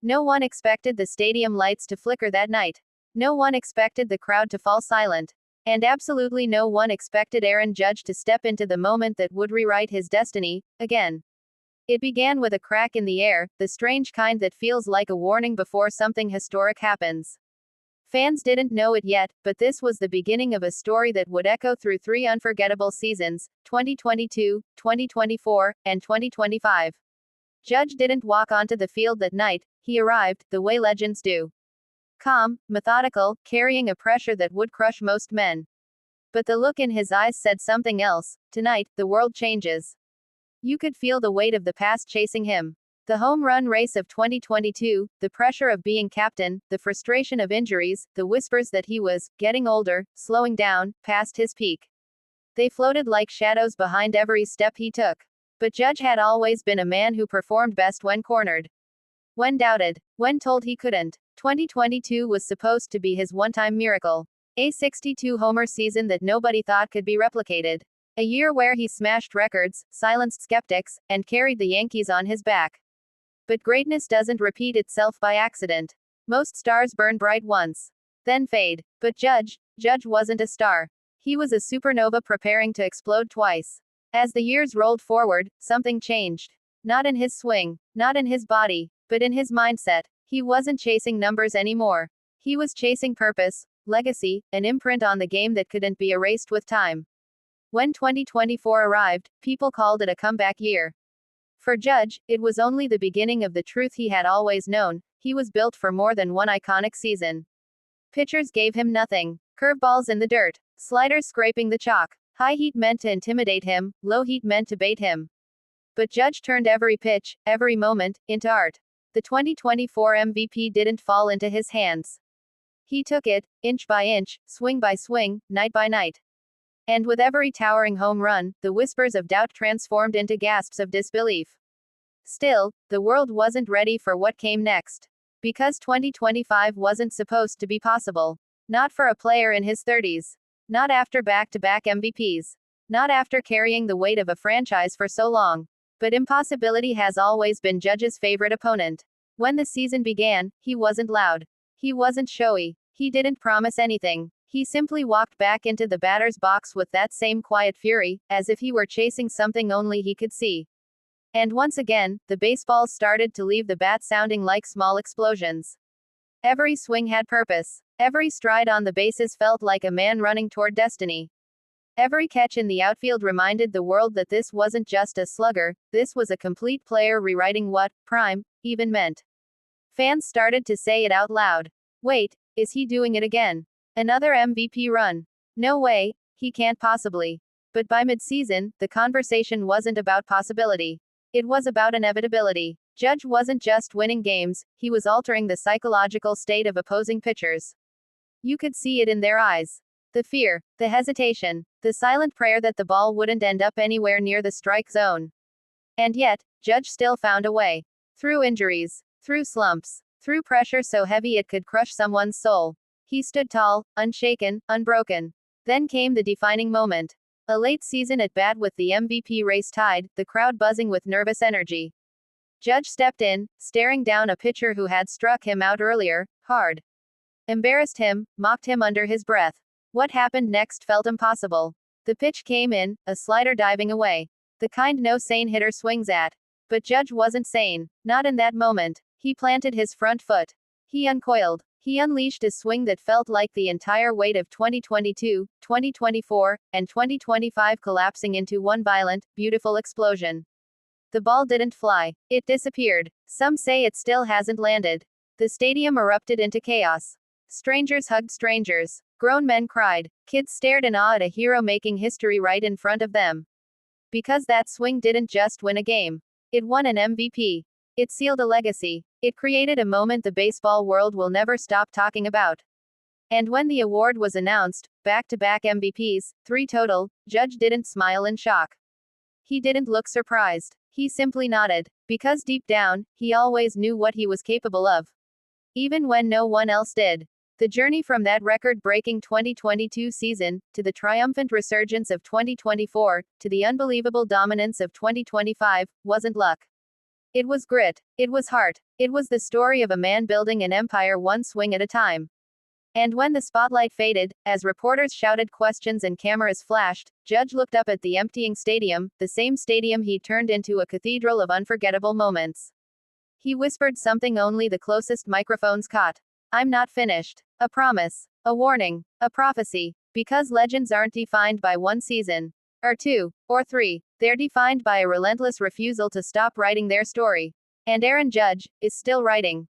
No one expected the stadium lights to flicker that night. No one expected the crowd to fall silent. And absolutely no one expected Aaron Judge to step into the moment that would rewrite his destiny, again. It began with a crack in the air, the strange kind that feels like a warning before something historic happens. Fans didn't know it yet, but this was the beginning of a story that would echo through three unforgettable seasons, 2022, 2024, and 2025. Judge didn't walk onto the field that night, he arrived, the way legends do. Calm, methodical, carrying a pressure that would crush most men. But the look in his eyes said something else. Tonight, the world changes. You could feel the weight of the past chasing him. The home run race of 2022, the pressure of being captain, the frustration of injuries, the whispers that he was getting older, slowing down, past his peak. They floated like shadows behind every step he took. But Judge had always been a man who performed best when cornered. When doubted, when told he couldn't. 2022 was supposed to be his one-time miracle. A 62-homer season that nobody thought could be replicated. A year where he smashed records, silenced skeptics, and carried the Yankees on his back. But greatness doesn't repeat itself by accident. Most stars burn bright once, then fade. But Judge wasn't a star. He was a supernova preparing to explode twice. As the years rolled forward, something changed. Not in his swing, not in his body, but in his mindset. He wasn't chasing numbers anymore. He was chasing purpose, legacy, an imprint on the game that couldn't be erased with time. When 2024 arrived, people called it a comeback year. For Judge, it was only the beginning of the truth he had always known. He was built for more than one iconic season. Pitchers gave him nothing. Curveballs in the dirt, sliders scraping the chalk. High heat meant to intimidate him, low heat meant to bait him. But Judge turned every pitch, every moment, into art. The 2024 MVP didn't fall into his hands. He took it, inch by inch, swing by swing, night by night. And with every towering home run, the whispers of doubt transformed into gasps of disbelief. Still, the world wasn't ready for what came next. Because 2025 wasn't supposed to be possible. Not for a player in his 30s. Not after back-to-back MVPs. Not after carrying the weight of a franchise for so long. But impossibility has always been Judge's favorite opponent. When the season began, he wasn't loud. He wasn't showy. He didn't promise anything. He simply walked back into the batter's box with that same quiet fury, as if he were chasing something only he could see. And once again, the baseballs started to leave the bat sounding like small explosions. Every swing had purpose. Every stride on the bases felt like a man running toward destiny. Every catch in the outfield reminded the world that this wasn't just a slugger, this was a complete player rewriting what prime even meant. Fans started to say it out loud. Wait, is he doing it again? Another MVP run? No way, he can't possibly. But by mid-season, the conversation wasn't about possibility. It was about inevitability. Judge wasn't just winning games, he was altering the psychological state of opposing pitchers. You could see it in their eyes. The fear, the hesitation, the silent prayer that the ball wouldn't end up anywhere near the strike zone. And yet, Judge still found a way. Through injuries, through slumps, through pressure so heavy it could crush someone's soul. He stood tall, unshaken, unbroken. Then came the defining moment. A late season at bat with the MVP race tied, the crowd buzzing with nervous energy. Judge stepped in, staring down a pitcher who had struck him out earlier, hard. Embarrassed him, mocked him under his breath. What happened next felt impossible. The pitch came in, a slider diving away. The kind no sane hitter swings at. But Judge wasn't sane. Not in that moment. He planted his front foot. He uncoiled. He unleashed a swing that felt like the entire weight of 2022, 2024, and 2025 collapsing into one violent, beautiful explosion. The ball didn't fly. It disappeared. Some say it still hasn't landed. The stadium erupted into chaos. Strangers hugged strangers. Grown men cried. Kids stared in awe at a hero making history right in front of them. Because that swing didn't just win a game. It won an MVP. It sealed a legacy. It created a moment the baseball world will never stop talking about. And when the award was announced, back-to-back MVPs, 3 total, Judge didn't smile in shock. He didn't look surprised. He simply nodded. Because deep down, he always knew what he was capable of. Even when no one else did. The journey from that record-breaking 2022 season, to the triumphant resurgence of 2024, to the unbelievable dominance of 2025, wasn't luck. It was grit. It was heart. It was the story of a man building an empire one swing at a time. And when the spotlight faded, as reporters shouted questions and cameras flashed, Judge looked up at the emptying stadium, the same stadium he turned into a cathedral of unforgettable moments. He whispered something only the closest microphones caught. I'm not finished. A promise. A warning. A prophecy. Because legends aren't defined by one season. Or two. Or three. They're defined by a relentless refusal to stop writing their story. And Aaron Judge is still writing.